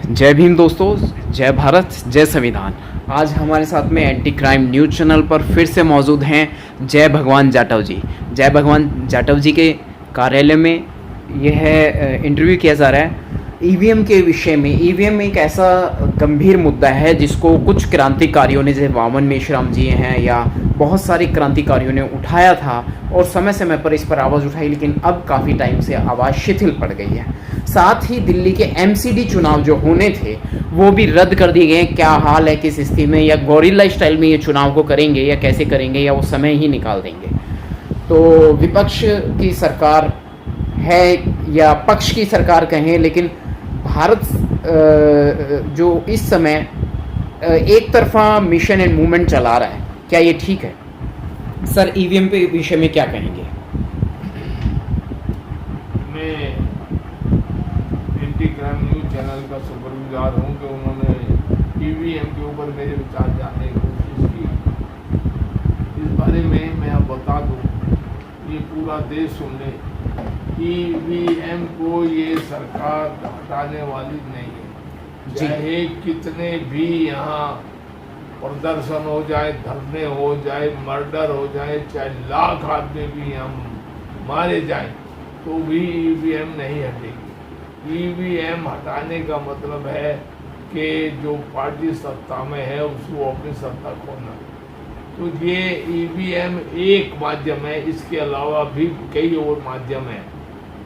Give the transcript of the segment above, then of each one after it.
जय भीम दोस्तों, जय भारत, जय संविधान। आज हमारे साथ में एंटी क्राइम न्यूज़ चैनल पर फिर से मौजूद हैं जय भगवान जाटव जी। जय भगवान जाटव जी के कार्यालय में यह इंटरव्यू किया जा रहा है ईवीएम के विषय में। ईवीएम एक ऐसा गंभीर मुद्दा है जिसको कुछ क्रांतिकारियों ने, जैसे वामन मेश्राम जी हैं या बहुत सारे क्रांतिकारियों ने उठाया था और समय समय पर इस पर आवाज़ उठाई, लेकिन अब काफ़ी टाइम से आवाज़ शिथिल पड़ गई है। साथ ही दिल्ली के एमसीडी चुनाव जो होने थे वो भी रद्द कर दिए गए। क्या हाल है, किस स्थिति में, या गोरिल्ला स्टाइल में ये चुनाव को करेंगे या कैसे करेंगे, या वो समय ही निकाल देंगे। तो विपक्ष की सरकार है या पक्ष की सरकार कहें, लेकिन भारत जो इस समय एक तरफा मिशन एंड मूवमेंट चला रहा है, क्या ये ठीक है? सर, ईवीएम पे विषय में क्या कहेंगे? मैं एंटी क्राइम न्यूज़ चैनल का शुक्रगुजार हूँ कि उन्होंने ईवीएम के ऊपर मेरे विचार जानने की कोशिश की। इस बारे में मैं अब बता दूँ, ये पूरा देश सुन ले, ईवीएम को ये सरकार हटाने वाली नहीं है। चाहे कितने भी यहाँ प्रदर्शन हो जाए, धरने हो जाए, मर्डर हो जाए, चाहे लाख आदमी भी हम मारे जाए, तो भी ईवीएम नहीं हटेगी। ईवीएम हटाने का मतलब है कि जो पार्टी सत्ता में है उसको अपनी सत्ता खोना। तो ये ईवीएम एक माध्यम है, इसके अलावा भी कई और माध्यम हैं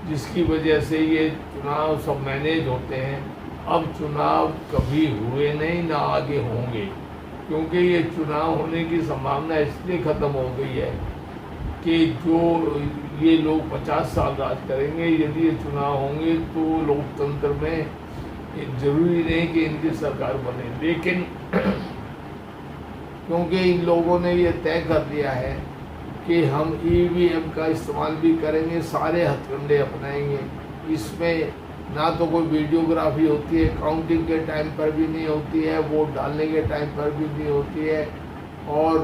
जिसकी वजह से ये चुनाव सब मैनेज होते हैं। अब चुनाव कभी हुए नहीं, ना आगे होंगे, क्योंकि ये चुनाव होने की संभावना इसलिए ख़त्म हो गई है कि जो ये लोग 50 साल राज करेंगे। यदि ये चुनाव होंगे तो लोकतंत्र में जरूरी नहीं कि इनकी सरकार बने, लेकिन क्योंकि इन लोगों ने ये तय कर दिया है कि हम ईवीएम का इस्तेमाल भी करेंगे, सारे हथकंडे अपनाएंगे। इसमें ना तो कोई वीडियोग्राफी होती है, काउंटिंग के टाइम पर भी नहीं होती है, वोट डालने के टाइम पर भी नहीं होती है, और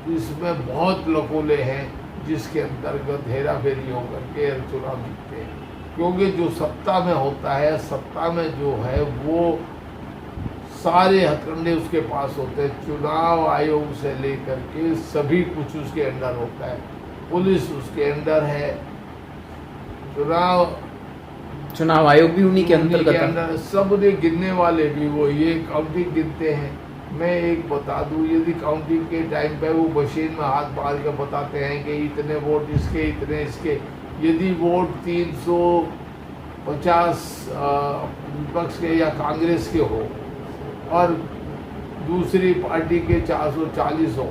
इसमें बहुत लकोले हैं जिसके अंतर्गत हेरा फेरी होकर के चुनाव जीतते हैं। क्योंकि जो सत्ता में होता है, सत्ता में जो है वो सारे हथकंडे उसके पास होते हैं। चुनाव आयोग से लेकर के सभी कुछ उसके अंडर होता है, पुलिस उसके अंडर है, चुनाव आयोग भी उन्हीं के अंदर, सब ने गिनने वाले भी वो ये काउंटिंग गिनते हैं। मैं एक बता दूं, यदि काउंटिंग के टाइम पे वो मशीन में हाथ मार के बताते हैं कि इतने वोट इसके, इतने इसके, यदि वोट 350 विपक्ष के या कांग्रेस के हो और दूसरी पार्टी के 440 हो,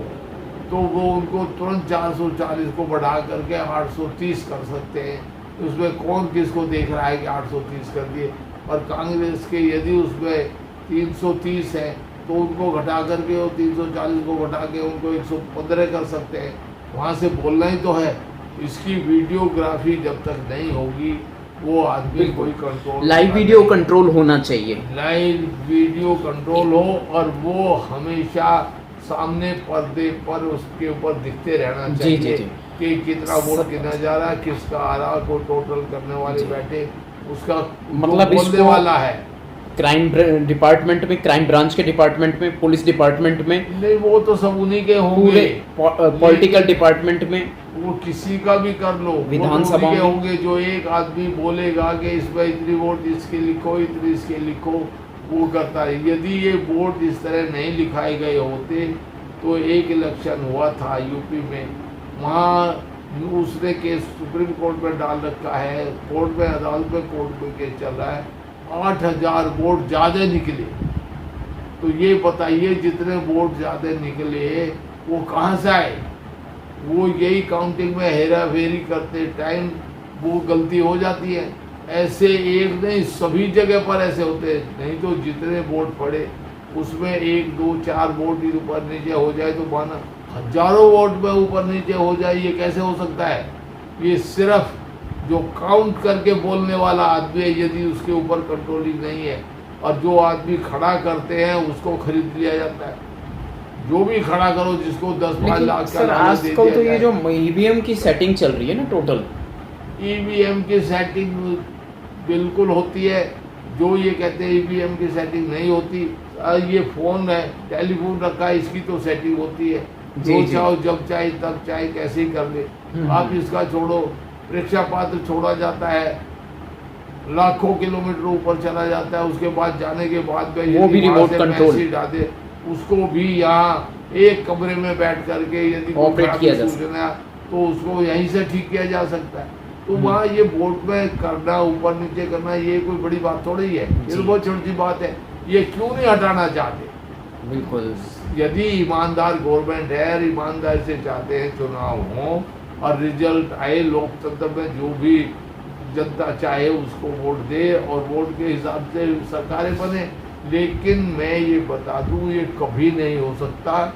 तो वो उनको तुरंत 440 को बढ़ा करके 830 कर सकते हैं। उसमें कौन किसको देख रहा है कि 830 कर दिए। और कांग्रेस के यदि उसमें 330 है तो उनको घटा करके और 340 को घटा के उनको 115 कर सकते हैं। वहाँ से बोलना ही तो है। इसकी वीडियोग्राफी जब तक नहीं होगी वो आदमी कोई कंट्रोल, लाइव वीडियो कंट्रोल होना चाहिए, लाइव वीडियो कंट्रोल हो, और वो हमेशा सामने पर्दे पर उसके ऊपर दिखते रहना चाहिए कि कितना वोट गिना जा रहा है, किसका आ रहा, को टोटल करने वाले बैठे, उसका मतलब बोलने वाला है। क्राइम डिपार्टमेंट में, क्राइम ब्रांच के डिपार्टमेंट में, पुलिस डिपार्टमेंट में नहीं, वो तो सब उन्हीं के होंगे। पॉलिटिकल डिपार्टमेंट में वो किसी का भी कर लो, विधानसभा में होंगे। जो एक आदमी बोलेगा कि इसमें इतनी वोट इसके लिखो, इतनी इसके लिखो, वो करता है। यदि ये वोट इस तरह नहीं लिखाए गए होते तो एक इलेक्शन हुआ था यूपी में, वहाँ उसने केस सुप्रीम कोर्ट में डाल रखा है, कोर्ट में, अदालत में, कोर्ट में केस चल रहा है, 8000 वोट ज़्यादा निकले। तो ये बताइए जितने वोट ज़्यादा निकले वो कहाँ से आए? वो यही काउंटिंग में हेरा फेरी करते टाइम वो गलती हो जाती है। ऐसे एक नहीं, सभी जगह पर ऐसे होते हैं। नहीं तो जितने वोट पड़े उसमें 1, 2, 4 वोट ऊपर नीचे हो जाए तो माना हजारों वोट में ऊपर नीचे हो जाए, ये कैसे हो सकता है? ये सिर्फ जो काउंट करके बोलने वाला आदमी है, यदि उसके ऊपर कंट्रोलिंग नहीं है, और जो आदमी खड़ा करते हैं उसको खरीद लिया जाता है। जो भी खड़ा करो, जिसको 10-5 लाख का आजकल तो ये जो ईवीएम की सेटिंग चल रही है ना, टोटल ईवीएम की सेटिंग बिल्कुल होती है। जो ये कहते हैं ईवीएम की सेटिंग नहीं होती, ये फोन है, टेलीफोन रखा है, इसकी तो सेटिंग होती है। जो चाहो जब चाहे तब चाहे कैसे ही कर ले। आप इसका छोड़ो, परीक्षा पात्र छोड़ा जाता है, लाखों किलोमीटर ऊपर चला जाता है, उसके बाद जाने के बाद वो भी रिमोट कंट्रोल डाले, उसको भी यहाँ एक कमरे में बैठ करके यदि ऑपरेट किया जा सकता है, तो उसको यहीं से ठीक किया जा सकता है। तो वहाँ ये बोर्ड में करना, ऊपर नीचे करना, ये कोई बड़ी बात थोड़ी है, ये तो बहुत छोटी बात है। ये क्यों नहीं हटाना चाहते? बिल्कुल, यदि ईमानदार गवर्नमेंट है, ईमानदारी से चाहते हैं चुनाव हो और रिजल्ट आए, लोकतंत्र में जो भी जनता चाहे उसको वोट दे और वोट के हिसाब से सरकारें बने। लेकिन मैं ये बता दूं, ये कभी नहीं हो सकता।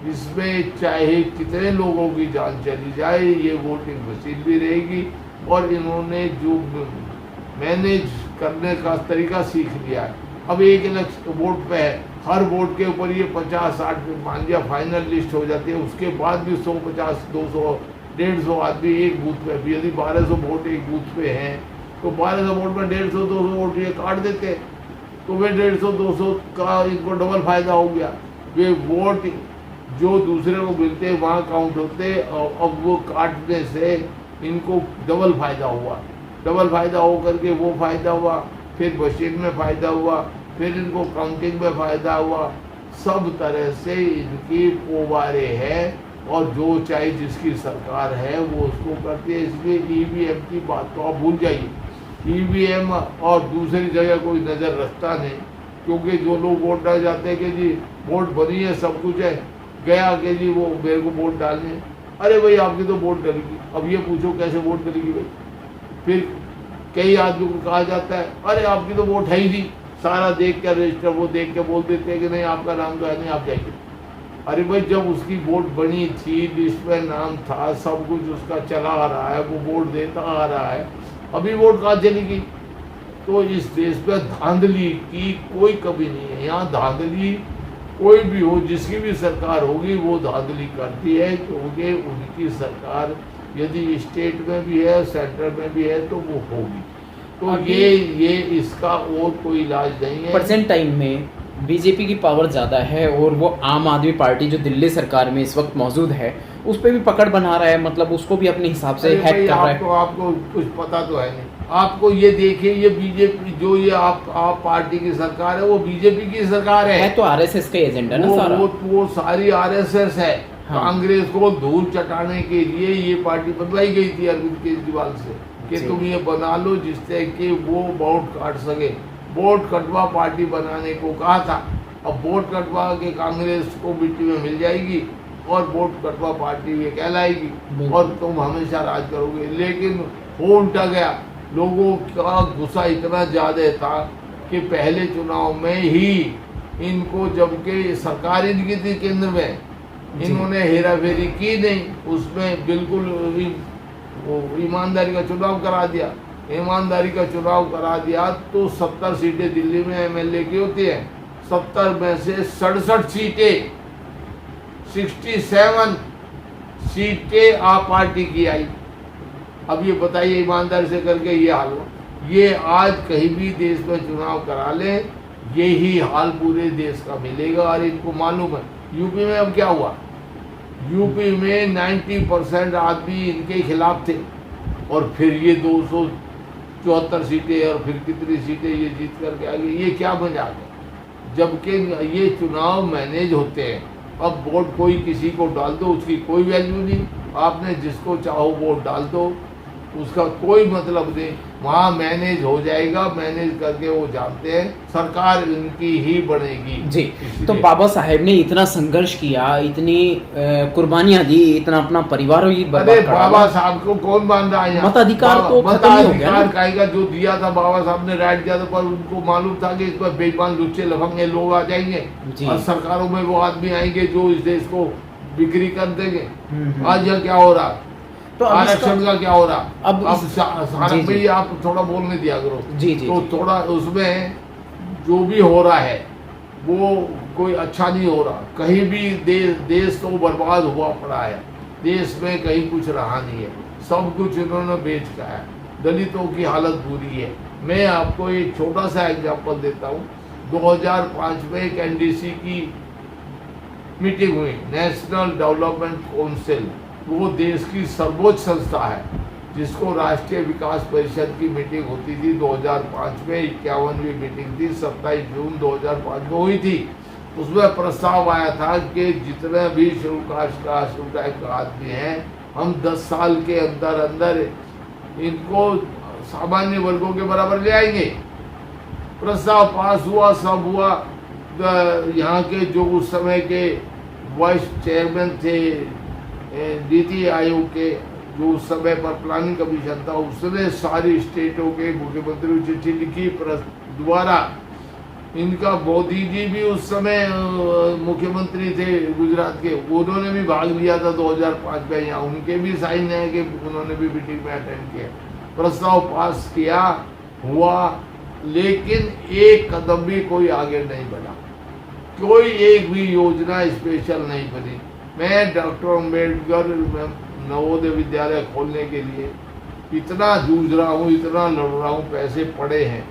इसमें चाहे कितने लोगों की जान चली जाए, ये वोटिंग मशीन भी रहेगी। और इन्होंने जो मैनेज करने का तरीका सीख लिया है, अब एक इलेक्शन वोट पे है, हर वोट के ऊपर ये 50-60 मान लिया फाइनल लिस्ट हो जाती है, उसके बाद भी 150, 200, 150 आदमी एक बूथ पे भी, यदि 1200 वोट एक बूथ पे हैं तो 1200 वोट में 150-200 वोट ये काट देते हैं, तो वे 150-200 का इनको डबल फायदा हो गया। वे वोट जो दूसरे को मिलते हैं वहाँ काउंट होते, और अब वो काटने से इनको डबल फायदा हुआ। डबल फायदा हो करके वो फायदा हुआ, फिर मशीन में फायदा हुआ, फिर इनको काउंटिंग में फायदा हुआ। सब तरह से इनकी पोवारे हैं और जो चाहे जिसकी सरकार है वो उसको करती है। इसलिए ईवीएम की बात तो आप भूल जाइए, ईवीएम और दूसरी जगह कोई नज़र रखता नहीं, क्योंकि जो लोग वोट डाल जाते हैं कि जी वोट बनी है, सब कुछ है, गया कि जी वो मेरे को वोट डालने, अरे भाई आपकी तो वोट डलेगी, अब ये पूछो कैसे वोट डलेगी भाई। फिर कई आदमी को कहा जाता है अरे आपकी तो वोट है ही नहीं, सारा देख के रजिस्टर वो देख के बोल देते हैं कि नहीं आपका नाम तो है नहीं, आप जाइए। अरे भाई जब उसकी वोट बनी थी, लिस्ट में नाम था, सब कुछ उसका चला आ रहा है, वो वोट देता आ रहा है, अभी वोट कहाँ चलेगी? तो इस देश में धांधली की कोई कमी नहीं है। यहाँ धांधली कोई भी हो, जिसकी भी सरकार होगी वो धांधली करती है, क्योंकि उनकी सरकार यदि स्टेट में भी है, सेंटर में भी है, तो वो होगी। तो ये इसका और कोई इलाज नहीं है। प्रेजेंट टाइम में बीजेपी की पावर ज़्यादा है और वो आम आदमी पार्टी जो दिल्ली सरकार में इस वक्त मौजूद है उस पर भी पकड़ बना रहा है, मतलब उसको भी अपने हिसाब से हैक कर रहा है। आपको कुछ पता तो है नहीं। आपको ये देखिए, ये बीजेपी जो ये आप पार्टी की सरकार है, वो बीजेपी की सरकार है तो आरएसएस का एजेंडा ना सारा, वो सारी आरएसएस है। हाँ। कांग्रेस को धूल चटाने के लिए ये पार्टी बनवाई गई थी अरविंद केजरीवाल से कि तुम ये बना लो जिससे कि वो वोट काट सके। वोट कटवा पार्टी बनाने को कहा था। अब वोट कटवा के कांग्रेस को मिट्टी में मिल जाएगी और वोट कटवा पार्टी ये कहलाएगी और तुम हमेशा राज करोगे। लेकिन हो उल्टा गया। लोगों का गुस्सा इतना ज़्यादा था कि पहले चुनाव में ही इनको, जबकि सरकार इनकी थी केंद्र में, इन्होंने हेरा फेरी की नहीं, उसमें बिल्कुल ईमानदारी का चुनाव करा दिया। ईमानदारी का चुनाव करा दिया तो 70 सीटें दिल्ली में एमएलए की होती हैं, 70 में से 67 सीटें, 67 सीटें आप पार्टी की आई। अब ये बताइए ईमानदारी से करके ये हाल हो। ये आज कहीं भी देश में चुनाव करा ले, यही हाल पूरे देश का मिलेगा। और इनको मालूम है यूपी में अब क्या हुआ। यूपी में 90% आदमी इनके खिलाफ थे और फिर ये 274 सीटें और फिर कितनी सीटें ये जीत करके आ गई। ये क्या मजाक है? जबकि ये चुनाव मैनेज होते हैं। अब वोट कोई किसी को डाल दो, उसकी कोई वैल्यू नहीं। आपने जिसको चाहो वोट डाल दो, उसका कोई मतलब नहीं। वहाँ मैनेज हो जाएगा। मैनेज करके वो जानते हैं सरकार इनकी ही बनेगी। जी, तो बाबा साहेब ने इतना संघर्ष किया, इतनी कुर्बानियां दी, इतना अपना परिवार ही बर्बाद कर दिया। बाबा साहब को कौन मान रहा है? मताधिकार तो खत्म हो गया ना। का जो दिया था बाबा साहब ने, राइट दिया था, पर उनको मालूम था कि इस पर बेईमान लुच्चे लफंगे लोग आ जाएंगे और सरकारों में वो आदमी आएंगे जो इस देश को बिक्री कर देंगे। आज यह क्या हो रहा, तो आरक्षण का क्या हो रहा? अब भाई आप थोड़ा बोलने दिया करो। जी, तो थोड़ा उसमें जो भी हो रहा है वो कोई अच्छा नहीं हो रहा। कहीं भी देश तो बर्बाद हुआ पड़ा है। देश में कहीं कुछ रहा नहीं है। सब कुछ इन्होंने बेच का है। दलितों की हालत बुरी है। मैं आपको एक छोटा सा एग्जांपल देता हूँ। 2005 में एक एनडीसी की मीटिंग हुई, नेशनल डेवलपमेंट काउंसिल, वो देश की सर्वोच्च संस्था है जिसको राष्ट्रीय विकास परिषद की मीटिंग होती थी 2005 में। 51वीं मीटिंग थी, 27 जून 2005 में हुई थी। उसमें प्रस्ताव आया था कि जितने भी शेड्यूल कास्ट का शेड्यूल ट्राइब का आदमी हैं, हम 10 साल के अंदर अंदर इनको सामान्य वर्गों के बराबर ले आएंगे। प्रस्ताव पास हुआ, सब हुआ। यहाँ के जो उस समय के वाइस चेयरमैन थे नीति आयोग के, जो उस समय पर प्लानिंग कमीशन था, उसने सारी स्टेटों के मुख्यमंत्री को चिट्ठी लिखी द्वारा। इनका मोदी जी भी उस समय मुख्यमंत्री थे गुजरात के, उन्होंने भी भाग लिया था 2005 में। यहाँ उनके भी साइन है कि उन्होंने भी मीटिंग में अटेंड किया, प्रस्ताव पास किया, हुआ, लेकिन एक कदम भी कोई आगे नहीं बढ़ा। कोई एक भी योजना स्पेशल नहीं बनी। मैं डॉक्टर अम्बेडकर नवोदय विद्यालय खोलने के लिए इतना जूझ रहा हूँ, इतना लड़ रहा हूँ, पैसे पड़े हैं,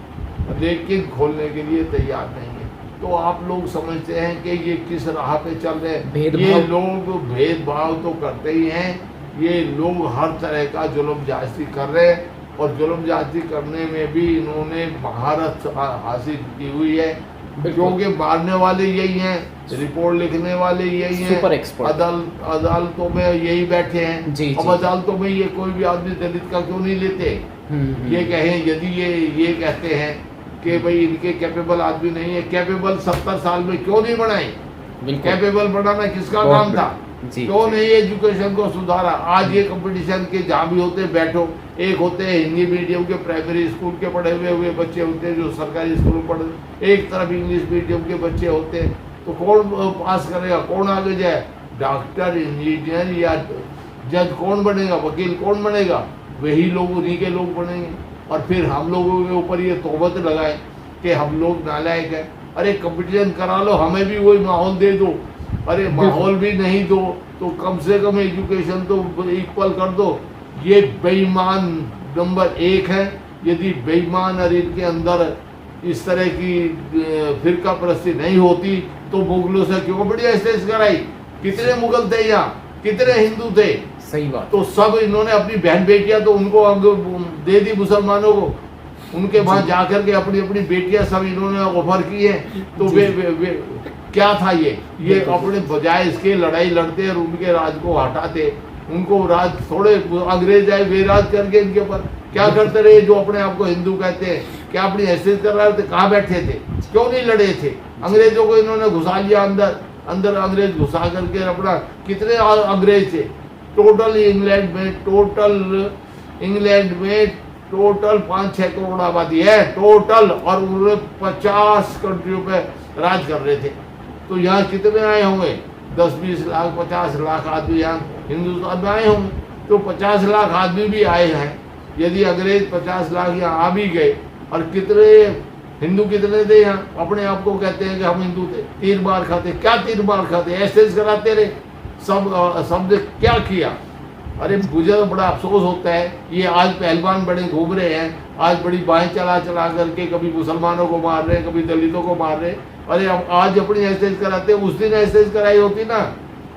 लेकिन खोलने के लिए तैयार नहीं है। तो आप लोग समझते हैं कि ये किस राह पे चल रहे हैं। ये लोग भेदभाव तो करते ही हैं, ये लोग हर तरह का जुल्म ज्यादती कर रहे हैं, और जुल्म ज्यादती करने में भी इन्होंने महारत हासिल की हुई है, क्योंकि मारने वाले यही हैं, रिपोर्ट लिखने वाले यही हैं, सुपर एक्सपर्ट अदालतों में यही बैठे हैं। अब अदालतों में ये कोई भी आदमी दलित का क्यों नहीं लेते? ये कहें, यदि ये कहते हैं कि भाई इनके कैपेबल आदमी नहीं है, कैपेबल 70 साल में क्यों नहीं बनाए? कैपेबल बनाना किसका काम था? क्यों नहीं एजुकेशन को सुधारा? आज ये कंपटीशन के जहाँ भी होते बैठो, एक होते हैं हिंदी मीडियम के प्राइमरी स्कूल के पढ़े हुए बच्चे होते हैं जो सरकारी स्कूल में पढ़े, एक तरफ इंग्लिश मीडियम के बच्चे होते हैं। तो कौन पास करेगा, कौन आगे जाए? डॉक्टर, इंजीनियर या जज कौन बनेगा, वकील कौन बनेगा? वही लोग, उन्हीं के लोग बनेंगे। और फिर हम लोगों के ऊपर ये तोहमत लगाए कि हम लोग नालायक हैं। अरे कंपटीशन करा लो, हमें भी वही माहौल दे दो। अरे माहौल भी नहीं दो तो कम से कम एजुकेशन तो इक्वल कर दो। ये बेईमान नंबर 1 है। यदि बेईमान और इनके अंदर इस तरह की फिरका परस्ती नहीं होती तो मुगलों से क्यों बढ़िया स्टेज कराई? कितने मुगल थे यहाँ, कितने हिंदू थे? सही बात। तो सब इन्होंने अपनी बहन बेटियां तो उनको दे दी मुसलमानों को, उनके वहां जाकर के अपनी अपनी बेटियां सब इन्होंने ऑफर की है। तो वे क्या था ये अपने बजाय इसके लड़ाई लड़ते और उनके राज को हटाते, उनको राज थोड़े अंग्रेज आए वे राज करके इनके ऊपर क्या करते रहे? जो अपने आप को हिंदू कहते हैं, क्या अपनी हैसियत कर रहे थे? कहाँ बैठे थे? क्यों नहीं लड़े थे? अंग्रेजों को इन्होंने घुसा लिया अंदर अंग्रेज घुसा करके अपना। कितने अंग्रेज थे टोटल इंग्लैंड में? टोटल 5-6 करोड़ आबादी है टोटल, और उन्होंने 50 कंट्रियों पे राज कर रहे थे। तो यहाँ कितने आए होंगे? 10-20 लाख 50 लाख आदमी यहाँ हिंदुस्तान में आए होंगे। तो 50 लाख आदमी भी आए हैं। यदि अंग्रेज 50 लाख यहाँ आ भी गए, और कितने हिंदू कितने थे यहाँ? अपने आप को कहते हैं कि हम हिंदू थे। 3 बार खाते, क्या 3 बार खाते? ऐसे कराते रहे। सब ने क्या किया? अरे मुझे तो बड़ा अफसोस होता है, ये आज पहलवान बड़े घूम रहे हैं, आज बड़ी बाहें चला करके कभी मुसलमानों को मार रहे हैं, कभी दलितों को मार रहे हैं। अरे आज अपनी ऐसे कराते, उस दिन ऐसे कराई होती ना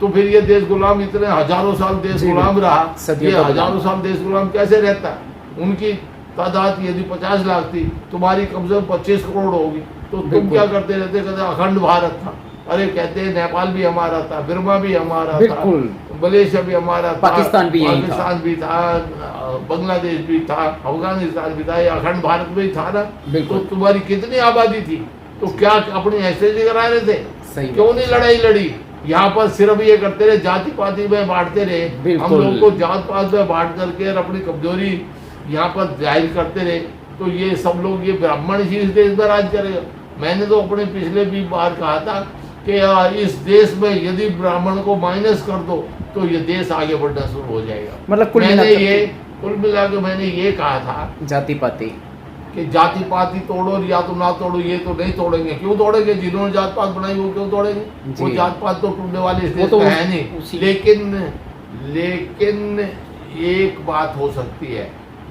तो फिर ये देश गुलाम, इतने हजारों साल देश गुलाम रहा, ये हजारों साल देश गुलाम कैसे रहता? उनकी तादाद यदि 50 लाख थी, तुम्हारी कम से कम 25 करोड़ होगी, तो तुम क्या करते रहते? कहते अखंड भारत था। अरे कहते हैं नेपाल भी हमारा था, बिरमा भी हमारा था, मलेशिया भी हमारा था, पाकिस्तान भी था, बांग्लादेश भी था, अफगानिस्तान भी था, ये अखंड भारत में ही था ना। तो तुम्हारी कितनी आबादी थी? तो क्या अपनी ऐसे करा रहे थे? क्यों नहीं लड़ाई लड़ी? यहाँ पर सिर्फ ये करते रहे, जाति पाति में बांटते रहे, हम लोग को जात पात में बांट करके अपनी कमजोरी यहाँ पर जाहिर करते रहे। तो ये सब लोग, ये ब्राह्मण ही इस देश में राज करेगा। मैंने तो अपने पिछले भी बार कहा था कि इस देश में यदि ब्राह्मण को माइनस कर दो तो ये देश आगे बढ़ना शुरू हो जाएगा। मतलब कुल मिला के मैंने ये कहा था, जाति पाति कि जाति पाति तोड़ो या तो ना तोड़ो, ये तो नहीं तोड़ेंगे। क्यों तोड़ेंगे? जिन्होंने जात पात बनाई वो क्यों तोड़ेंगे? वो जात पात तो टूटने वाले इस देश में है नहीं। लेकिन एक बात हो सकती है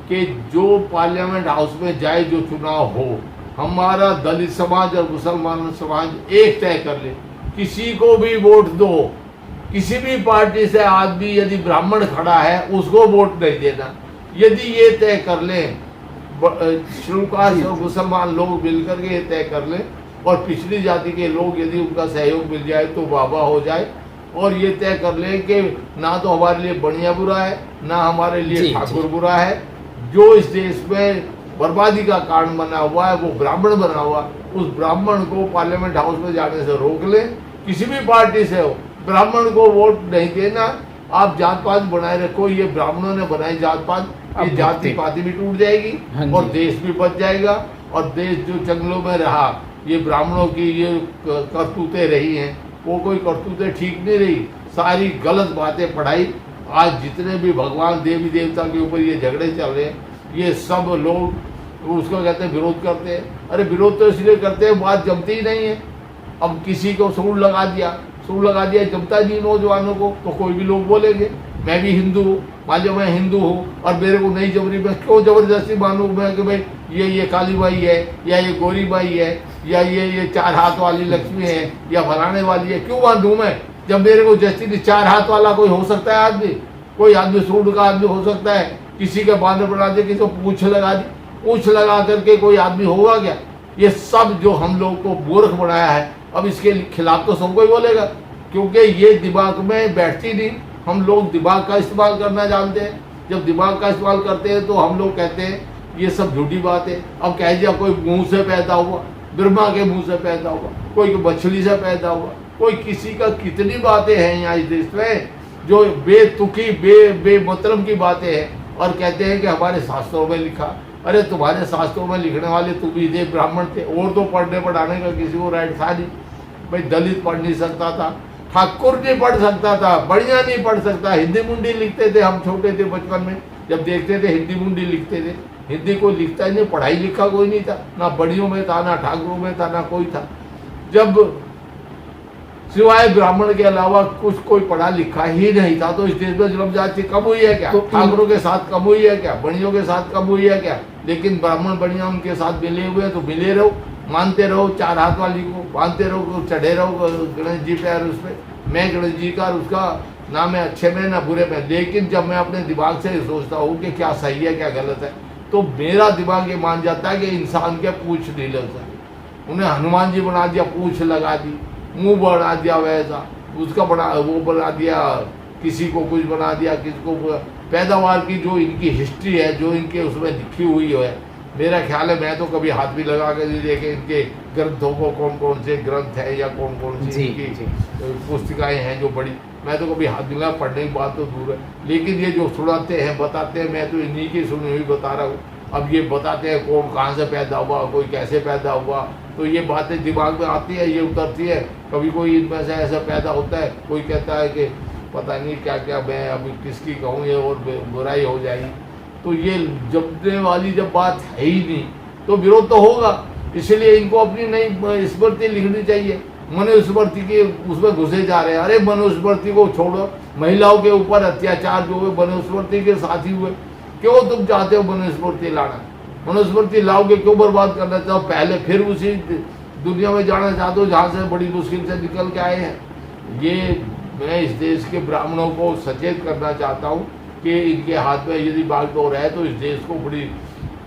कि जो पार्लियामेंट हाउस में जाए, जो चुनाव हो, हमारा दलित समाज और मुसलमान समाज एक तय कर ले, किसी को भी वोट दो, किसी भी पार्टी से आदमी यदि ब्राह्मण खड़ा है उसको वोट नहीं देना। यदि ये तय कर लें, श्रीकाश और मुसलमान लोग मिलकर के ये तय कर लें, और पिछड़ी जाति के लोग यदि उनका सहयोग मिल जाए तो वाह हो जाए, और ये तय कर लें कि ना तो हमारे लिए बढ़िया बुरा है, ना हमारे लिए ठाकुर बुरा है। जो इस देश में बर्बादी का कारण बना हुआ है वो ब्राह्मण बना हुआ, उस ब्राह्मण को पार्लियामेंट हाउस में जाने से रोक लें, किसी भी पार्टी से हो, ब्राह्मण को वोट नहीं देना। आप जात पात बनाए रखो, ये ब्राह्मणों ने बनाई जात पात, ये जाति पाति भी टूट जाएगी और देश भी बच जाएगा। और देश जो जंगलों में रहा, ये ब्राह्मणों की ये करतूतें रही हैं, वो कोई करतूतें ठीक नहीं रही, सारी गलत बातें पढ़ाई। आज जितने भी भगवान देवी देवता के ऊपर ये झगड़े चल रहे हैं, ये सब लोग उसको कहते हैं विरोध करते हैं। अरे विरोध तो इसलिए करते हैं, बात जमती ही नहीं है। अब किसी को सूर लगा दिया जमता जी नौजवानों को, तो कोई भी लोग बोलेंगे मैं भी हिंदू हूँ, मान लो मैं हिंदू हूँ और मेरे को नहीं जम रही, मैं क्यों जबरदस्ती मानूँ मैं कि भाई ये काली बाई है, या ये गोरी बाई है, या ये 4 हाथ वाली लक्ष्मी है, या फलाने वाली है, क्यों बांधूँ मैं? जब मेरे को जैसे 4 हाथ वाला कोई हो सकता है आदमी, कोई आदमी सूट का आदमी हो सकता है, किसी के बांधे बना दे, किसी को पूंछ लगा दी, पूंछ लगा करके कोई आदमी होगा क्या? ये सब जो हम लोग को मूर्ख बनाया है, अब इसके खिलाफ तो सबको ही बोलेगा, क्योंकि ये दिमाग में बैठती नहीं। हम लोग दिमाग का इस्तेमाल करना जानते हैं, जब दिमाग का इस्तेमाल करते हैं तो हम लोग कहते हैं ये सब झूठी बात है। अब कह दिया कोई मुंह से पैदा हुआ, ब्रह्मा के मुंह से पैदा हुआ, कोई मछली से पैदा हुआ, कोई किसी का, कितनी बातें हैं यहाँ इस देश में जो बेतुकी बेमतलब की बातें हैं, और कहते हैं कि हमारे शास्त्रों में लिखा। अरे तुम्हारे शास्त्रों में लिखने वाले तुम ही थे, ब्राह्मण थे, और तो पढ़ने पढ़ाने का किसी को राइट था नहीं। भाई दलित पढ़ नहीं सकता था, ठाकुर नहीं पढ़ सकता था, बढ़िया नहीं पढ़ सकता, हिंदी मुंडी लिखते थे। हम छोटे थे बचपन में जब देखते थे हिंदी मुंडी लिखते थे, हिंदी कोई लिखता ही नहीं, पढ़ाई लिखा कोई नहीं था, ना बड़ियों में था, ना ठाकुरों में था, ना कोई था। जब सिवाय ब्राह्मण के अलावा कुछ कोई पढ़ा लिखा ही नहीं था, तो इस देश में जुल्म जाति कम हुई है क्या? तो ठाकुरों के साथ कम हुई है क्या? बड़ियों के साथ कम हुई है क्या? लेकिन ब्राह्मण बढ़िया उनके साथ मिले हुए, तो मिले रहो, मानते रहो, 4 हाथ वाली को मानते रहो, चढ़े रहो गणेश जी पे, और उसमें मैं गणेश जी का, उसका नाम है अच्छे में ना बुरे में। लेकिन जब मैं अपने दिमाग से सोचता हूँ कि क्या सही है क्या गलत है, तो मेरा दिमाग ये मान जाता है कि इंसान के पूछ नहीं लग सकती। उन्हें हनुमान जी बना दिया, पूछ लगा दी, मुंह बना दिया वैसा, उसका वो बना दिया, किसी को कुछ बना दिया, किसी को पैदावार की जो इनकी हिस्ट्री है, जो इनके उसमें लिखी हुई है, मेरा ख्याल है मैं तो कभी हाथ भी लगा के नहीं देखे इनके ग्रंथों को, कौन कौन से ग्रंथ है या कौन कौन सी इनकी पुस्तिकाएं हैं जो बड़ी, मैं तो कभी हाथ मिला, पढ़ने की बात तो दूर है। लेकिन ये जो सुनाते हैं बताते हैं, मैं तो इन्हीं की सुनी हुई बता रहा हूँ। अब ये बताते हैं कौन कहाँ से पैदा हुआ, कोई कैसे पैदा हुआ, तो ये बातें दिमाग में आती है, ये उतरती है। कभी कोई इनमें से ऐसा पैदा होता है, कोई कहता है कि पता नहीं क्या क्या, मैं अभी किसकी कहूँ ये और बुराई हो जाएगी। तो ये जमने वाली जब बात है ही नहीं तो विरोध तो होगा। इसलिए इनको अपनी नई स्मृति लिखनी चाहिए। मनुस्मृति के उसमें घुसे जा रहे हैं। अरे मनुस्मृति को छोड़ो, महिलाओं के ऊपर अत्याचार जो हुए मनुस्मृति के साथ ही हुए। क्यों तुम चाहते हो मनुस्मृति लाना? मनुस्मृति लाओगे क्यों बर्बाद करना चाहो? पहले फिर उसी दुनिया में जाना चाहते हो जहाँ से बड़ी मुश्किल से निकल के आए हैं। ये मैं इस देश के ब्राह्मणों को सचेत करना चाहता हूँ कि इनके हाथ में यदि बागडोर है तो इस देश को बड़ी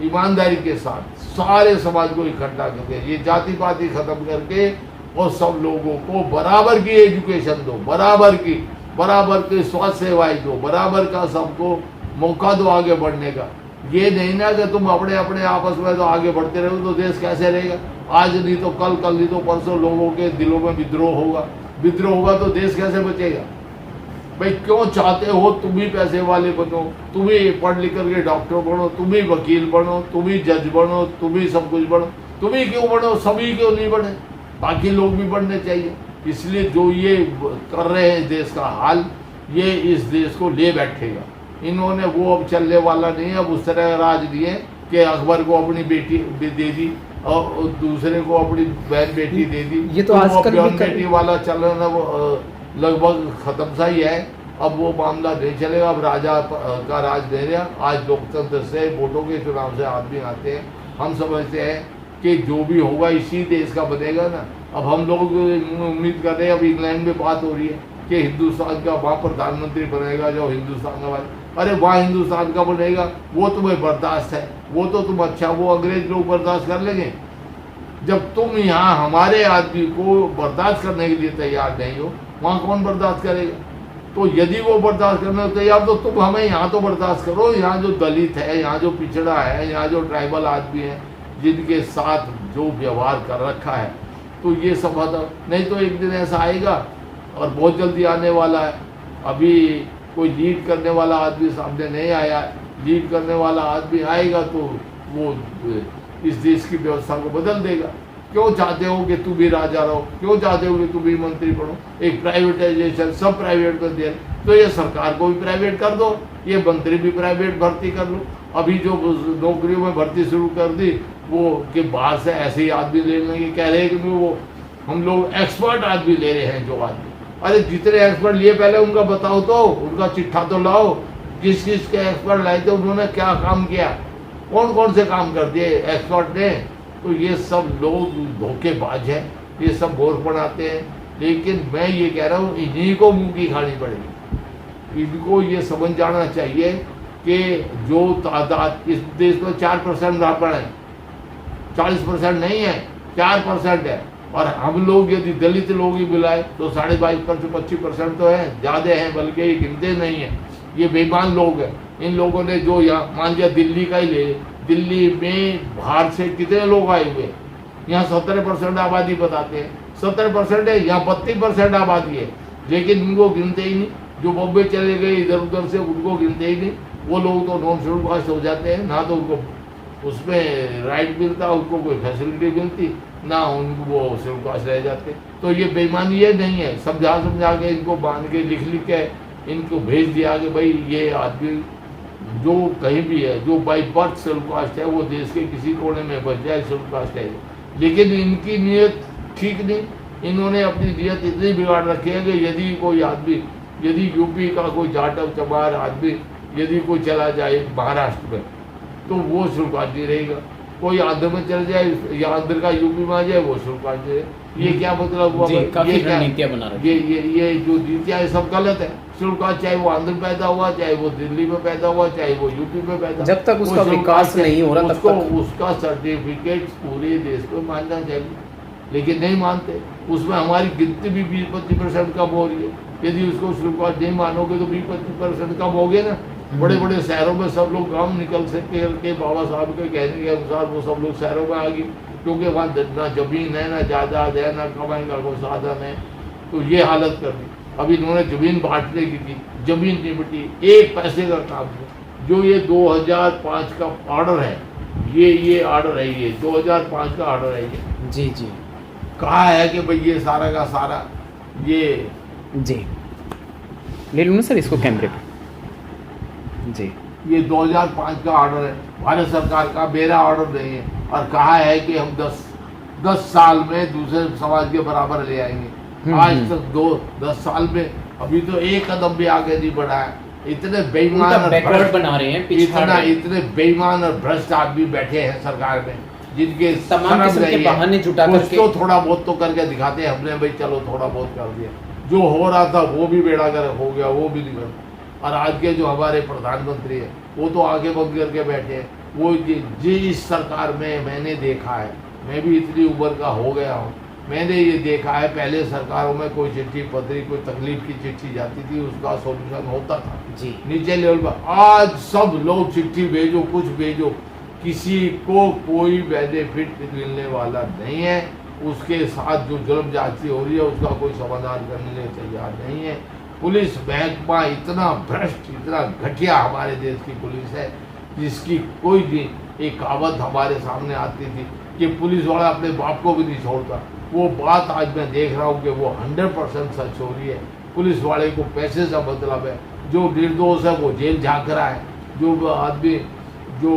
ईमानदारी के साथ सारे समाज को इकट्ठा करके, ये जाति पाति खत्म करके, और सब लोगों को बराबर की एजुकेशन दो, बराबर की स्वास्थ्य सेवाएं दो, बराबर का सबको मौका दो आगे बढ़ने का। ये नहीं ना कि तुम अपने अपने आपस में तो आगे बढ़ते रहो तो देश कैसे रहेगा? आज नहीं तो कल, कल नहीं तो परसों लोगों के दिलों में विद्रोह होगा तो देश कैसे बचेगा? भाई क्यों चाहते हो तुम ही पैसे वाले बनो, तुम ही पढ़ लिख करके डॉक्टर बनो, तुम ही वकील बनो, तुम ही जज बनो, तुम ही सब कुछ बनो? तुम ही क्यों बनो? सभी क्यों नहीं बने? बाकी लोग भी बढ़ने चाहिए। इसलिए जो ये कर रहे हैं देश का हाल, ये इस देश को ले बैठेगा। इन्होंने वो अब चलने वाला नहीं है। अब उस तरह राज दिए कि अकबर को अपनी बेटी दे दी और दूसरे को अपनी बहन बेटी दे दी। ये तो आजकल बहन बेटी वाला चलन लगभग खत्म सा ही है। अब वो मामला नहीं चलेगा, अब राजा का राज नहीं रहा। आज लोकतंत्र से, वोटों के चुनाव से आदमी आते हैं। हम समझते हैं कि जो भी होगा इसी देश का बनेगा ना। अब हम लोग उम्मीद कर रहे हैं, अब इंग्लैंड में बात हो रही है कि हिंदुस्तान का वहाँ प्रधानमंत्री बनेगा जो हिंदुस्तान का बने। अरे वहाँ हिंदुस्तान का बनेगा, वो तुम्हें बर्दाश्त है, वो तो तुम अच्छा, वो अंग्रेज लोग बर्दाश्त कर लेंगे। जब तुम यहाँ हमारे आदमी को बर्दाश्त करने के लिए तैयार नहीं हो, वहाँ कौन बर्दाश्त करेगा? तो यदि वो बर्दाश्त करने को तैयार, तो तुम हमें यहाँ तो बर्दाश्त करो। यहाँ जो दलित है, यहाँ जो पिछड़ा है, यहाँ जो ट्राइबल आदमी है, जिनके साथ जो व्यवहार कर रखा है, तो ये सब हद नहीं। तो एक दिन ऐसा आएगा और बहुत जल्दी आने वाला है। अभी कोई लीड करने वाला आदमी सामने नहीं आया। लीड करने वाला आदमी आएगा तो वो इस देश की व्यवस्था को बदल देगा। क्यों चाहते हो कि तू भी राजा रहो? क्यों चाहते हो कि तू भी मंत्री बनो? एक प्राइवेटाइजेशन, सब प्राइवेट कर दिया, तो ये सरकार को भी प्राइवेट कर दो, ये मंत्री भी प्राइवेट भर्ती कर लो। अभी जो नौकरियों में भर्ती शुरू कर दी, वो कि बाहर से ऐसे ही आदमी लेने की कह रहे हैं कि वो हम लोग एक्सपर्ट आदमी ले रहे हैं। जो आदमी, अरे जितने एक्सपर्ट लिए पहले उनका बताओ, तो उनका चिट्ठा तो लाओ। किस किस के एक्सपर्ट लाए थे, उन्होंने क्या काम किया, कौन कौन से काम कर दिए एक्सपर्ट ने? तो ये सब लोग धोखेबाज हैं, ये सब मूर्ख बनाते हैं। लेकिन मैं ये कह रहा हूँ, इन्हीं को मुंह की खानी पड़ेगी। इनको ये समझ जाना चाहिए कि जो तादाद इस देश में 4% रापण है, 40% नहीं है, 4% है। और हम लोग यदि दलित लोग ही मिलाए तो 22% 25% तो है, ज़्यादा हैं, बल्कि ये गिनते नहीं है। ये बेईमान लोग हैं। इन लोगों ने जो यहाँ मान लिया दिल्ली का ही ले, दिल्ली में बाहर से कितने लोग आए हुए, यहाँ 17% आबादी बताते हैं, 17% है, यहाँ 32% आबादी है, लेकिन उनको गिनते ही नहीं। जो बॉम्बे चले गए इधर उधर से, उनको गिनते ही नहीं। वो लोग तो नॉन शेड्यूल कास्ट हो जाते हैं, ना तो उनको उसमें राइट मिलता, उनको कोई फैसिलिटी मिलती, ना उनको वो शेड्यूल कास्ट रह जाते। तो ये बेईमानी ये नहीं है। समझा समझा के इनको बांध के लिख लिख के इनको भेज दिया कि भाई ये आदमी जो कहीं भी है, जो बाई बर्थ शेड्यूल कास्ट है, वो देश के किसी कोने में बच जाए, शेड्यूल कास्ट है। लेकिन इनकी नीयत ठीक नहीं। इन्होंने अपनी नीयत इतनी बिगाड़ रखी है कि यदि कोई आदमी, यदि यूपी का कोई जाटव चमार आदमी यदि कोई चला जाए महाराष्ट्र में, तो वो शेड्यूल कास्ट नहीं रहेगा। कोई आंध्र में चल जाए या आंध्र का यूपी में आ जाए, वो शेड्यूल कास्ट नहीं। ये क्या मतलब हुआ? काफी रणनीतियां बना रही है। ये जो नीतियाँ है सब गलत है। शेड्यूल कास्ट चाहे वो आंध्र में पैदा हुआ, चाहे वो दिल्ली में पैदा हुआ, चाहे वो यूपी में पैदा, जब तक उसका विकास नहीं हो रहा तब तक उसका सर्टिफिकेट पूरे देश को मानना चाहिए। लेकिन नहीं मानते। उसमें हमारी गिनती भी 20-25% कम हो रही है। यदि उसको शेड्यूल कास्ट नहीं मानोगे तो 20-25% कम हो गए ना। बड़े बड़े शहरों में सब लोग गाँव निकल सके के बाबा साहब के कहने के अनुसार वो सब लोग शहरों में आ गए, क्योंकि वहाँ ना जमीन है, ना जायदाद है, ना कमाई का कोई साधन है। तो ये हालत कर दी। अब इन्होंने जमीन बांटने की थी, जमीन नहीं बटी, 1 पैसे का काम है। जो ये 2005 का ऑर्डर है, ये ऑर्डर है, ये 2005 का ऑर्डर है। ये जी जी कहा है कि भाई ये सारा का सारा ये जी ले लूँ ना सर इसको कैमरे पे। जी ये 2005 का ऑर्डर है, भारत सरकार का, मेरा ऑर्डर नहीं है। और कहा है कि हम 10 साल में दूसरे समाज के बराबर ले आएंगे। आज तक 10 साल में अभी तो एक कदम भी आगे नहीं बढ़ा है। इतने बेईमान और बैकवर्ड बना रहे हैं, इतने बेईमान और भ्रष्ट आदमी बैठे हैं सरकार में, जिनके तमाम किस्म के बहाने जुटा करके तो थोड़ा बहुत तो करके दिखाते हैं। हमने भाई चलो थोड़ा बहुत कर दिया, जो हो रहा था वो भी बेड़ा गर्क हो गया, वो भी नहीं कर। और आज के जो हमारे प्रधानमंत्री हैं, वो तो आगे बंद करके बैठे हैं। वो जिस सरकार में मैंने देखा है, मैं भी इतनी उम्र का हो गया हूँ, मैंने ये देखा है पहले सरकारों में कोई चिट्ठी पत्री, कोई तकलीफ की चिट्ठी जाती थी, उसका सॉल्यूशन होता था जी नीचे लेवल पर। आज सब लोग चिट्ठी भेजो, कुछ भेजो, किसी को कोई बेनिफिट मिलने वाला नहीं है। उसके साथ जो जुल्म जाती हो रही है उसका कोई समाधान करने के लिए तैयार नहीं है। पुलिस महकमा इतना भ्रष्ट, इतना घटिया हमारे देश की पुलिस है, जिसकी कोई भी एक कहावत हमारे सामने आती थी कि पुलिस वाला अपने बाप को भी नहीं छोड़ता। वो बात आज मैं देख रहा हूँ कि वो 100% सच हो रही है। पुलिस वाले को पैसे से मतलब है, जो निर्दोष है वो जेल झाँक रहा है, जो आदमी जो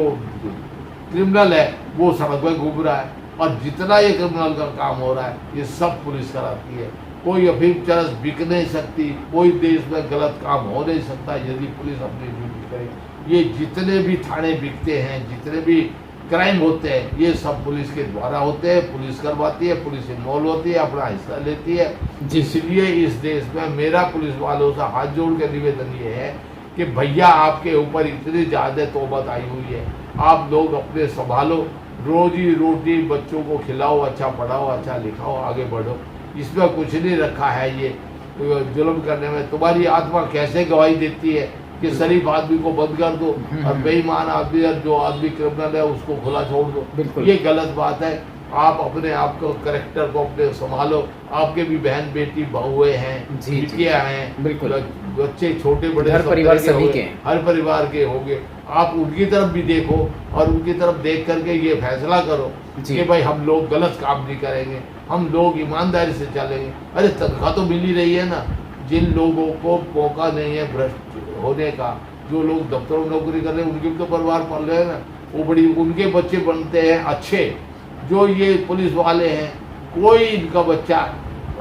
क्रिमिनल है वो सड़क पर घूम रहा है, और जितना ये क्रिमिनल का काम हो रहा है ये सब पुलिस कराती है। कोई अफीम चरस बिक नहीं सकती, कोई देश में गलत काम हो नहीं सकता यदि पुलिस अपनी ड्यूटी करे। ये जितने भी थाने बिकते हैं, जितने भी क्राइम होते हैं, ये सब पुलिस के द्वारा होते हैं। पुलिस करवाती है, पुलिस इन्वॉल्व होती है, अपना हिस्सा लेती है। इसलिए इस देश में मेरा पुलिस वालों से हाथ जोड़ के निवेदन ये है कि भैया आपके ऊपर इतनी ज़्यादा तौबत आई हुई है, आप लोग अपने संभालो, रोजी रोटी बच्चों को खिलाओ, अच्छा पढ़ाओ, अच्छा लिखाओ, आगे बढ़ो। इसमें कुछ नहीं रखा है ये जुल्म करने में। तुम्हारी आत्मा कैसे गवाही देती है कि शरीफ आदमी को बंद कर दो और बेईमान आदमी और जो आदमी क्रिमिनल है उसको खुला छोड़ दो। ये गलत बात है। आप अपने आप को करेक्टर को अपने संभालो। आपके भी बहन बेटी बहुएं हैं, बिटियां हैं, बिल्कुल बच्चे छोटे बड़े हर परिवार सभी के, हर परिवार के होंगे। आप उनकी तरफ भी देखो और उनकी तरफ देख करके ये फैसला करो कि भाई हम लोग गलत काम नहीं करेंगे, हम लोग ईमानदारी से चलेंगे। अरे तनख्वाह तो मिल ही रही है ना। जिन लोगों को मौका नहीं है भ्रष्ट होने का, जो लोग दफ्तरों में नौकरी कर रहे हैं, उनके भी तो परिवार पल रहे हैं ना, वो बड़ी उनके बच्चे बनते हैं अच्छे। जो ये पुलिस वाले हैं, कोई इनका बच्चा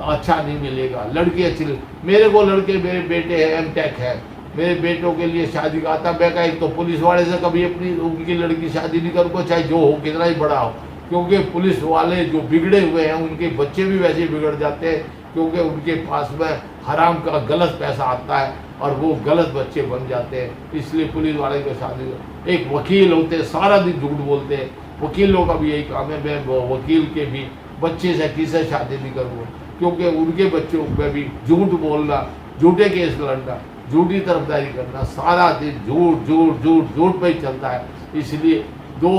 अच्छा नहीं मिलेगा। लड़की अच्छी, मेरे को लड़के, मेरे बेटे हैं एमटेक है, मेरे बेटों के लिए शादी का आता। मैं एक तो पुलिस वाले से कभी अपनी उनकी लड़की शादी नहीं करूँगा, चाहे जो हो, कितना ही बड़ा हो, क्योंकि पुलिस वाले जो बिगड़े हुए हैं उनके बच्चे भी वैसे बिगड़ जाते हैं, क्योंकि उनके पास में हराम का गलत पैसा आता है और वो गलत बच्चे बन जाते हैं। इसलिए पुलिस वाले को शादी, एक वकील होते हैं सारा दिन झूठ बोलते हैं, वकीलों का भी यही काम है। मैं वकील के भी बच्चे से किसी शादी नहीं करूँगा, क्योंकि उनके बच्चों में भी झूठ बोलना, झूठे केस लड़ना, झूठी तरफदारी करना, सारा दिन झूठ झूठ झूठ झूठ पे ही चलता है। इसलिए दो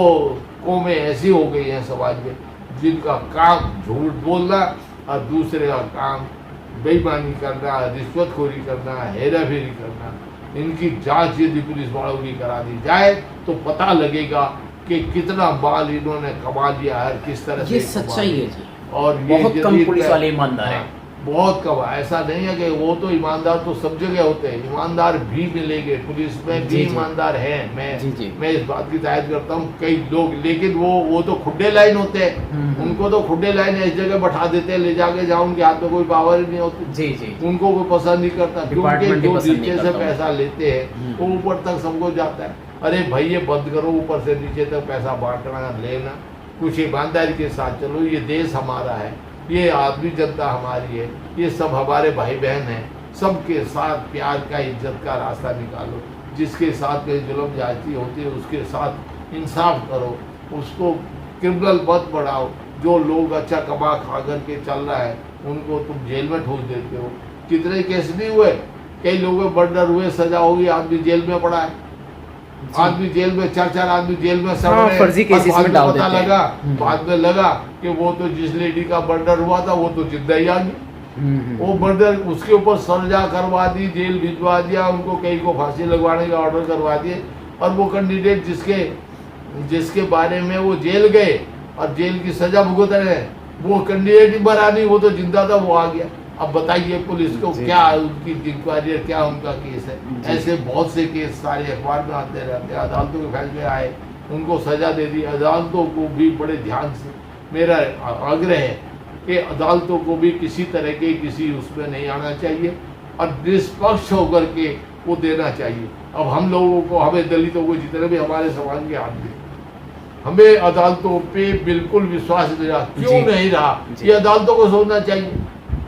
कौमें ऐसी हो गई हैं समाज में जिनका काम झूठ बोलना और दूसरे का काम बेईमानी करना, रिश्वतखोरी करना, हेरा फेरी करना। इनकी जांच यदि पुलिस वालों की करा दी जाए तो पता लगेगा कि कितना माल इन्होंने कमा लिया है, किस तरह से। ये सच्चाई है जी। और बहुत कम पुलिस वाले ईमानदार हैं। बहुत कम। ऐसा नहीं है कि वो तो ईमानदार तो सब जगह होते हैं, ईमानदार भी मिलेंगे, पुलिस में भी ईमानदार हैं। मैं इस बात की तायद करता हूँ कई लोग, लेकिन वो तो खुड्डे लाइन होते हैं। उनको तो खुड्डे लाइन इस जगह बैठा देते हैं, ले जाके जहाँ उनके हाथ में कोई पावर ही नहीं होती। उनको कोई पसंद नहीं करता, क्योंकि जो नीचे से पैसा लेते हैं वो ऊपर तक सबको जाता है। अरे भाई ये बंद करो, ऊपर से नीचे तक पैसा बांटना लेना, कुछ ईमानदारी के साथ चलो। ये देश हमारा है, ये आदमी जनता हमारी है, ये सब हमारे भाई बहन हैं। सबके साथ प्यार का, इज्जत का रास्ता निकालो। जिसके साथ कोई जुल्म ज्यादती होती है उसके साथ इंसाफ करो, उसको क्रिमिनल मत बढ़ाओ। जो लोग अच्छा कमा खा करके चल रहा है उनको तुम जेल में ठूस देते हो। कितने केस नहीं हुए, कई लोगों मर्डर हुए, सजा होगी, आदमी जेल में पड़ा है। आदमी जेल में, 4-4 आदमी जेल में सब फर्जी केसेस में डाल देते हैं। लगा बाद में लगा कि वो तो जिस लेडी का मर्डर हुआ था वो तो जिंदा ही आ गई। वो मर्डर उसके ऊपर सजा करवा दी, जेल भिजवा दिया, उनको कई को फांसी लगवाने का ऑर्डर करवा दिए। और वो कैंडिडेट जिसके बारे में वो जेल गए और जेल की सजा भुगत रहे हैं, वो कैंडिडेट ही मरा नहीं, वो तो जिंदा था, वो आ गया। अब बताइए पुलिस को क्या उनकी इंक्वायरी है, क्या उनका केस है। ऐसे बहुत से केस सारे अखबार में आते रहते हैं। अदालतों के फैसले आए, उनको सजा दे दी। अदालतों को भी बड़े ध्यान से, मेरा आग्रह है कि अदालतों को भी किसी तरह के किसी उसमें नहीं आना चाहिए और निष्पक्ष होकर के वो देना चाहिए। अब हम लोगों को, हमें दलितों को, जितने भी हमारे समाज के आदमी, हमें अदालतों पे बिल्कुल विश्वास नहीं रहा। क्यों नहीं रहा, ये अदालतों को सोचना चाहिए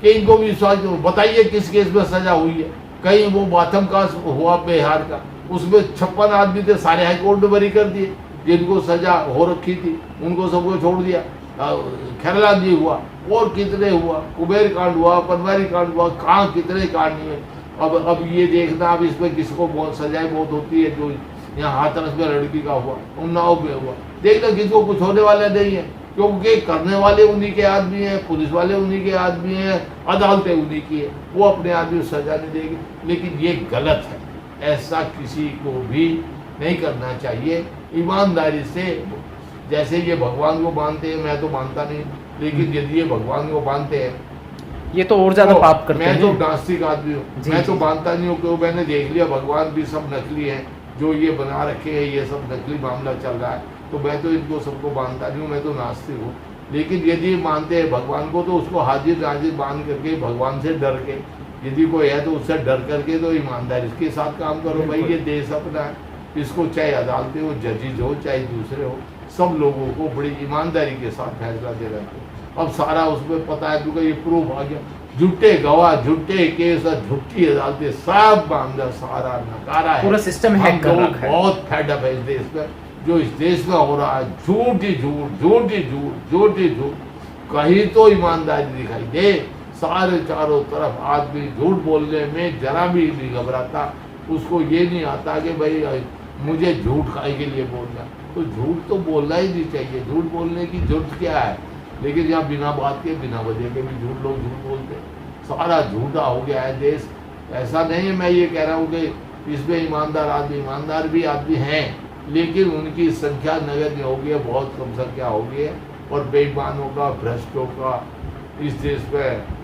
कि इनको भी विश्वास दो। बताइए किस केस में सजा हुई है। कहीं वो बाथम का हुआ बिहार का, उसमें 56 आदमी थे, सारे हाईकोर्ट ने बरी कर दिए। जिनको सजा हो रखी थी उनको सबको छोड़ दिया। खैरलाल जी हुआ, और कितने हुआ, कुबेर कांड हुआ, पनवारी कांड हुआ, कहाँ कितने कांड हुए। अब ये देखना, अब इसमें किसको बहुत सजाएं बहुत होती है। जो यहाँ हाथरस में लड़की का हुआ, उन्नाव में हुआ, देखना किसको कुछ होने वाला नहीं है, क्योंकि करने वाले उन्हीं के आदमी हैं, पुलिस वाले उन्हीं के आदमी हैं, अदालतें उन्हीं की है। वो अपने आदमी को सजा नहीं देगी। लेकिन ये गलत है, ऐसा किसी को भी नहीं करना चाहिए। ईमानदारी से, जैसे ये भगवान को मानते हैं, मैं तो मानता नहीं, लेकिन यदि ये भगवान को मानते हैं ये तो और ज्यादा पाप करते हैं। मैं तो नास्तिक आदमी हूँ, मैं तो मानता नहीं हूँ, क्योंकि मैंने देख लिया भगवान भी सब नकली हैं। जो ये बना रखे हैं ये सब नकली मामला चल रहा है, तो मैं तो इनको सबको मानता नहीं हूँ, मैं तो नास्तिक हूँ। लेकिन यदि मानते हैं भगवान को तो उसको हाजिर नाजिर मान करके भगवान से डर के, यदि कोई है तो उससे डर करके तो ईमानदारी के साथ काम करो। भाई ये देश अपना है, इसको चाहे अदालतें हो, जजेज हो, चाहे दूसरे हो, सब लोगों को बड़ी ईमानदारी के साथ फैसला दे रहे थे। अब सारा उसमें पता है क्योंकि ये प्रूफ आ गया, झूठे गवाह, झूठे केस और झूठी अदालतें, सब मामला सारा नकारा है। पूरा सिस्टम हैक कर रखा है। बहुत फेडअप है इस देश में, जो इस देश में हो रहा है, झूठ ही झूठ, झूठ ही झूठ, झूठ ही झूठ, कहीं तो ईमानदारी दिखाई दे। सारे चारों तरफ आदमी झूठ बोलने में जरा भी नहीं घबराता, उसको ये नहीं आता कि भाई मुझे झूठ काहे के लिए बोलना, तो झूठ तो बोलना ही नहीं चाहिए। झूठ बोलने की जरूरत क्या है, लेकिन यहाँ बिना बात के, बिना वजह के भी झूठ लोग झूठ बोलते हैं। सारा झूठा हो गया है देश। ऐसा नहीं है मैं ये कह रहा हूँ कि इसमें ईमानदार भी आदमी हैं, लेकिन उनकी संख्या नगण्य हो गई है, बहुत कम संख्या हो गई है। और बेईमानों का, भ्रष्टों का इस देश में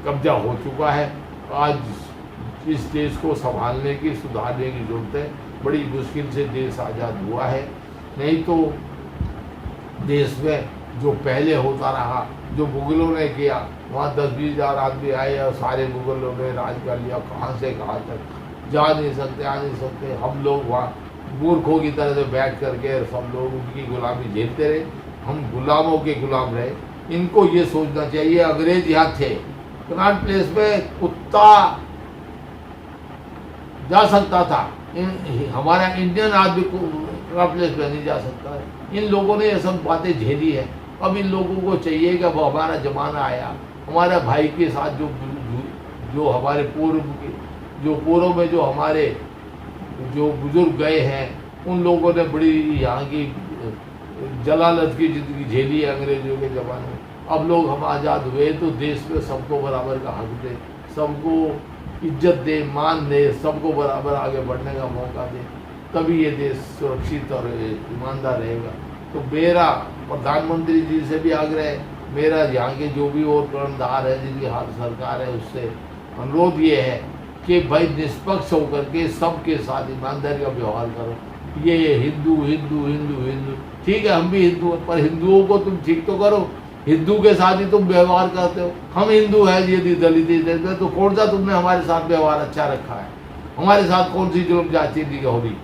कब्जा हो चुका है। आज इस देश को संभालने की, सुधारने की जरूरत है। बड़ी मुश्किल से देश आज़ाद हुआ है, नहीं तो देश में जो पहले होता रहा, जो मुगलों ने किया, वहाँ 10-20 हज़ार आदमी आए और सारे मुगलों ने राज कर लिया, कहाँ से कहाँ तक जा नहीं सकते, आ नहीं सकते। हम लोग वहाँ मूर्खों की तरह से बैठ करके सब लोग उनकी गुलामी झेलते रहे, हम गुलामों के गुलाम रहे। इनको ये सोचना चाहिए, अंग्रेज यहाँ थे, कनॉट प्लेस में कुत्ता जा सकता था, हमारा इंडियन आदमी कनॉट प्लेस में नहीं जा सकता है। इन लोगों ने ये सब बातें झेली है। अब इन लोगों को चाहिए कि अब हमारा जमाना आया, हमारे भाई के साथ जो हमारे पूर्व में जो हमारे जो बुजुर्ग गए हैं, उन लोगों ने बड़ी यहाँ की जलालत की जिंदगी झेली है अंग्रेजों के ज़माने में। अब लोग हम आज़ाद हुए तो देश में सबको बराबर का हक दे, सबको इज्जत दे, मान दे, सबको बराबर आगे बढ़ने का मौका दे, तभी ये देश सुरक्षित और ईमानदार रहेगा। तो मेरा प्रधानमंत्री जी से भी आग्रह है, मेरा यहाँ के जो भी और कर्णधार है, जिनकी हाथ सरकार है, उससे अनुरोध ये है कि भाई निष्पक्ष होकर के सबके साथ ईमानदारी का व्यवहार करो। ये हिंदू हिंदू हिंदू हिंदू, ठीक है हम भी हिंदू हैं, पर हिंदुओं को तुम ठीक तो करो, हिंदू के साथ ही तुम व्यवहार करते हो। हम हिंदू हैं, यदि दलित देते तो कौन सा तुमने हमारे साथ व्यवहार अच्छा रखा है, हमारे साथ कौन सी जुल्म जाती हो रही।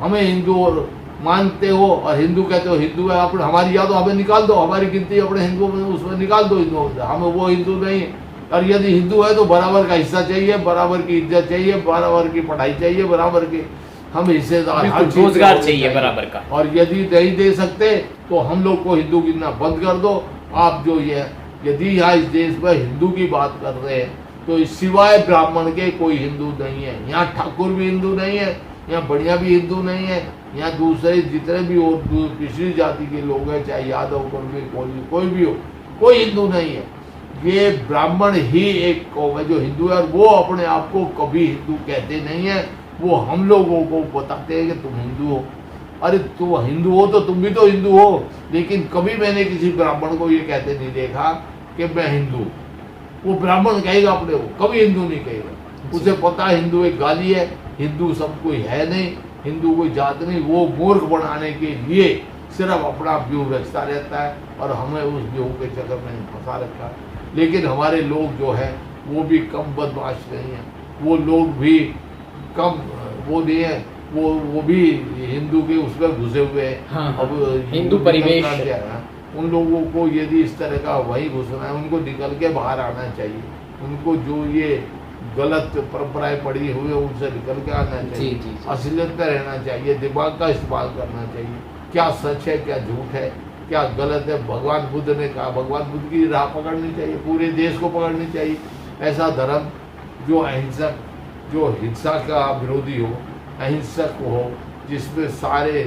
हमें हिंदू और मानते हो और हिंदू कहते हो, हिंदू है अपने, हमारी याद हमें निकाल दो, हमारी गिनती अपने हिंदुओं में उसमें निकाल दो हिंदुओं में, हम वो हिंदू नहीं है। और यदि हिंदू है तो बराबर का हिस्सा चाहिए, बराबर की इज्जत चाहिए, बराबर की पढ़ाई चाहिए, बराबर के हम हिस्सेदार, हर चीज़ रोजगार चाहिए बराबर का। और यदि नहीं दे सकते तो हम लोग को हिंदू गिनना बंद कर दो। आप जो ये यदि यहाँ इस देश में हिंदू की बात कर रहे हैं तो इस सिवाय ब्राह्मण के कोई हिंदू नहीं है। यहाँ ठाकुर भी हिंदू नहीं है, यहाँ बढ़िया भी हिंदू नहीं है, यहाँ दूसरे जितने भी और पिछड़ी जाति के लोग हैं, चाहे यादव कोई भी हो, कोई हिंदू नहीं है। ये ब्राह्मण ही एक कौम है जो हिंदू है, और वो अपने आप को कभी हिंदू कहते नहीं है। वो हम लोगों को बताते हैं कि तुम हिंदू हो। अरे तुम हिंदू हो तो तुम भी तो हिंदू हो, लेकिन कभी मैंने किसी ब्राह्मण को ये कहते नहीं देखा कि मैं हिंदू। वो ब्राह्मण कहेगा अपने को, कभी हिंदू नहीं कहेगा। उसे पता है हिंदू एक गाली है, हिंदू सब कोई है नहीं, हिंदू कोई जात नहीं। वो मूर्ख बनाने के लिए सिर्फ अपना व्यू रचता रहता है और हमें उस व्यू के चक्कर में फंसा रखा है। लेकिन हमारे लोग जो है वो भी कम बदमाश नहीं है, वो लोग भी कम वो नहीं है, वो भी हिंदू के उसमें घुसे हुए हैं। हाँ, अब हिंदू परिवेश उन लोगों को यदि इस तरह का वही घुसना है, उनको निकल के बाहर आना चाहिए। उनको जो ये गलत परंपराएं पड़ी हुई है उनसे निकल के आना चाहिए, असलियत में रहना चाहिए, दिमाग का इस्तेमाल करना चाहिए। क्या सच है, क्या झूठ है, क्या गलत है। भगवान बुद्ध ने कहा, भगवान बुद्ध की राह पकड़नी चाहिए, पूरे देश को पकड़नी चाहिए। ऐसा धर्म जो अहिंसक, जो हिंसा का विरोधी हो, अहिंसक हो, जिसमें सारे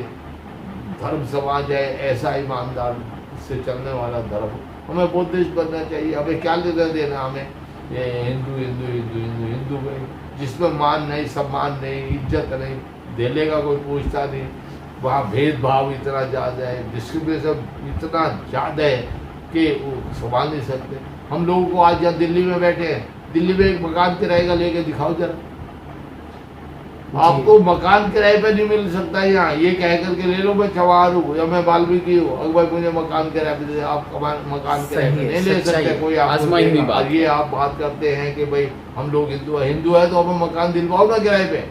धर्म समाज है, ऐसा ईमानदार से चलने वाला धर्म। हमें बुद्धिस्ट बनना चाहिए। हमें क्या लेना देना, हमें ये हिंदू हिंदू हिंदू हिंदू हिंदू में जिसमें मान नहीं, सम्मान नहीं, इज्जत नहीं, देने का कोई पूछता नहीं। वहाँ भेदभाव इतना ज़्यादा है, डिस्क्रिमिनेशन इतना ज़्यादा है कि वो संभाल नहीं सकते। हम लोगों को आज जहाँ दिल्ली में बैठे हैं, दिल्ली में एक मकान किराए का लेके दिखाओ जरा, आपको मकान किराए पे नहीं मिल सकता यहाँ, ये कह करके ले लो मैं चवार हूँ या मैं वाल्मीकि हूँ, अगर मुझे मकान किराए पे दे, आप मकान किराए पे नहीं ले सकते, कोई आपको देगा। और ये आप बात करते हैं कि भाई हम लोग हिंदू है तो हमें मकान दिलवाओ ना किराए पे।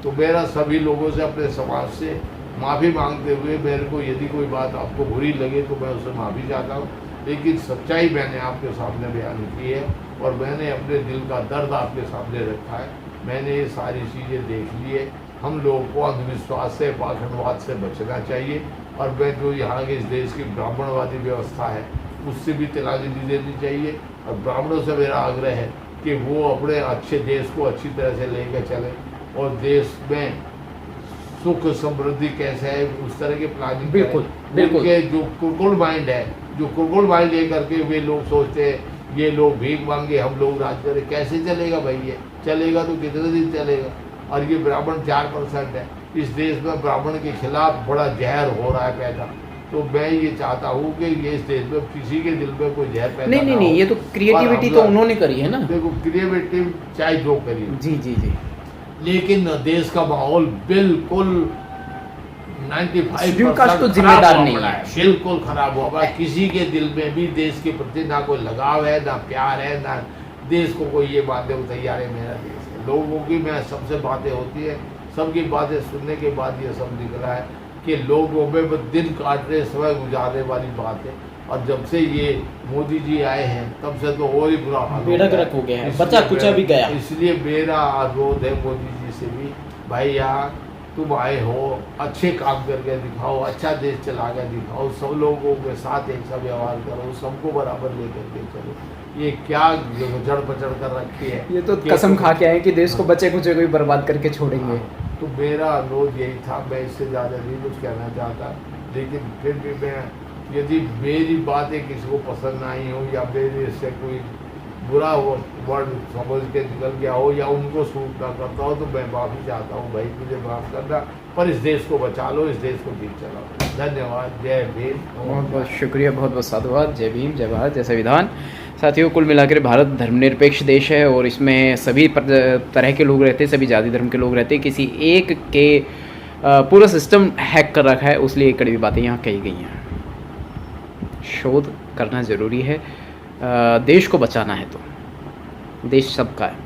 तो मेरा सभी लोगों से, अपने समाज से माफ़ी मांगते हुए, मेरे को यदि कोई बात आपको बुरी लगे तो मैं उससे माफ़ी चाहता हूँ, लेकिन सच्चाई मैंने आपके सामने बयान की है और मैंने अपने दिल का दर्द आपके सामने रखा है। मैंने ये सारी चीज़ें देख ली है। हम लोगों को अंधविश्वास से, पाखंडवाद से बचना चाहिए और मैं जो यहाँ के इस देश की ब्राह्मणवादी व्यवस्था है उससे भी तिलांजलि देनी चाहिए। और ब्राह्मणों से मेरा आग्रह है कि वो अपने अच्छे देश को अच्छी तरह से लेकर चलें और देश में सुख समृद्धि कैसे है उस तरह के प्लानिंग बिल्कुल बिल्कुल। उनके जो कुरकुल माइंड है, जो कुरकुल माइंड लेकर के वे लोग सोचते हैं ये लोग भीख मांगे हम लोग राज करें, कैसे चलेगा भाई? ये चलेगा तो कितने दिन चलेगा? और ये ब्राह्मण 4% है इस देश में, ब्राह्मण के खिलाफ बड़ा जहर हो रहा है पैदा। तो मैं ये चाहता हूँ कि ये इस देश में किसी के दिल में कोई जहर पैदा नहीं, ये तो क्रिएटिविटी तो उन्होंने करी है ना। देखो क्रिएटिविटी चाहे जो करी, जी जी जी, लेकिन देश का माहौल बिल्कुल 95% तो जिम्मेदार नहीं है, बिल्कुल खराब हुआ। किसी के दिल में भी देश के प्रति ना कोई लगाव है, ना प्यार है, ना देश को कोई ये बातें तैयार है मेरा देश है। लोगों की मैं सबसे बातें होती है, सबकी बातें सुनने के बाद ये सब दिख रहा है कि लोगों में दिन काटने समय गुजारने वाली बात है। और जब से ये मोदी जी आए हैं तब से तो और ही बुरा हाल हो गया है, बचा कुचा भी गया। इसलिए मेरा अनुरोध है मोदी जी से भी, भाई यहाँ तुम आए हो, अच्छे काम करके दिखाओ, अच्छा देश चला के दिखाओ, सब लोगों के साथ एक सा व्यवहार करो, सबको बराबर लेकर के चलो। ये क्या जड़ पचड़ कर रखी है, ये तो कसम खा के आए कि देश को बचे कुचे कोई बर्बाद करके छोड़ेंगे। तो मेरा अनुरोध यही था, मैं इससे ज़्यादा नहीं कुछ कहना चाहता, लेकिन फिर भी मैं, यदि मेरी बातें किसी को पसंद ना आई हो या मेरे से कोई बुरा वर्ड समझ के निकल गया हो या उनको सूट ना करता हो तो मैं माफ़ी चाहता हूँ, भाई मुझे माफ़ करना, पर इस देश को बचा लो, इस देश को ठीक चलाओ। धन्यवाद, जय भीम। बहुत बहुत शुक्रिया, बहुत बहुत साधुवाद। जय भीम, जय भारत, जय संविधान। साथियों, कुल मिलाकर भारत धर्मनिरपेक्ष देश है और इसमें सभी तरह के लोग रहते हैं, सभी जाति धर्म के लोग रहते हैं। किसी एक के पूरा सिस्टम हैक कर रखा है, उसलिए कड़वी बातें यहाँ कही गई हैं। शोध करना ज़रूरी है, देश को बचाना है तो देश सबका है।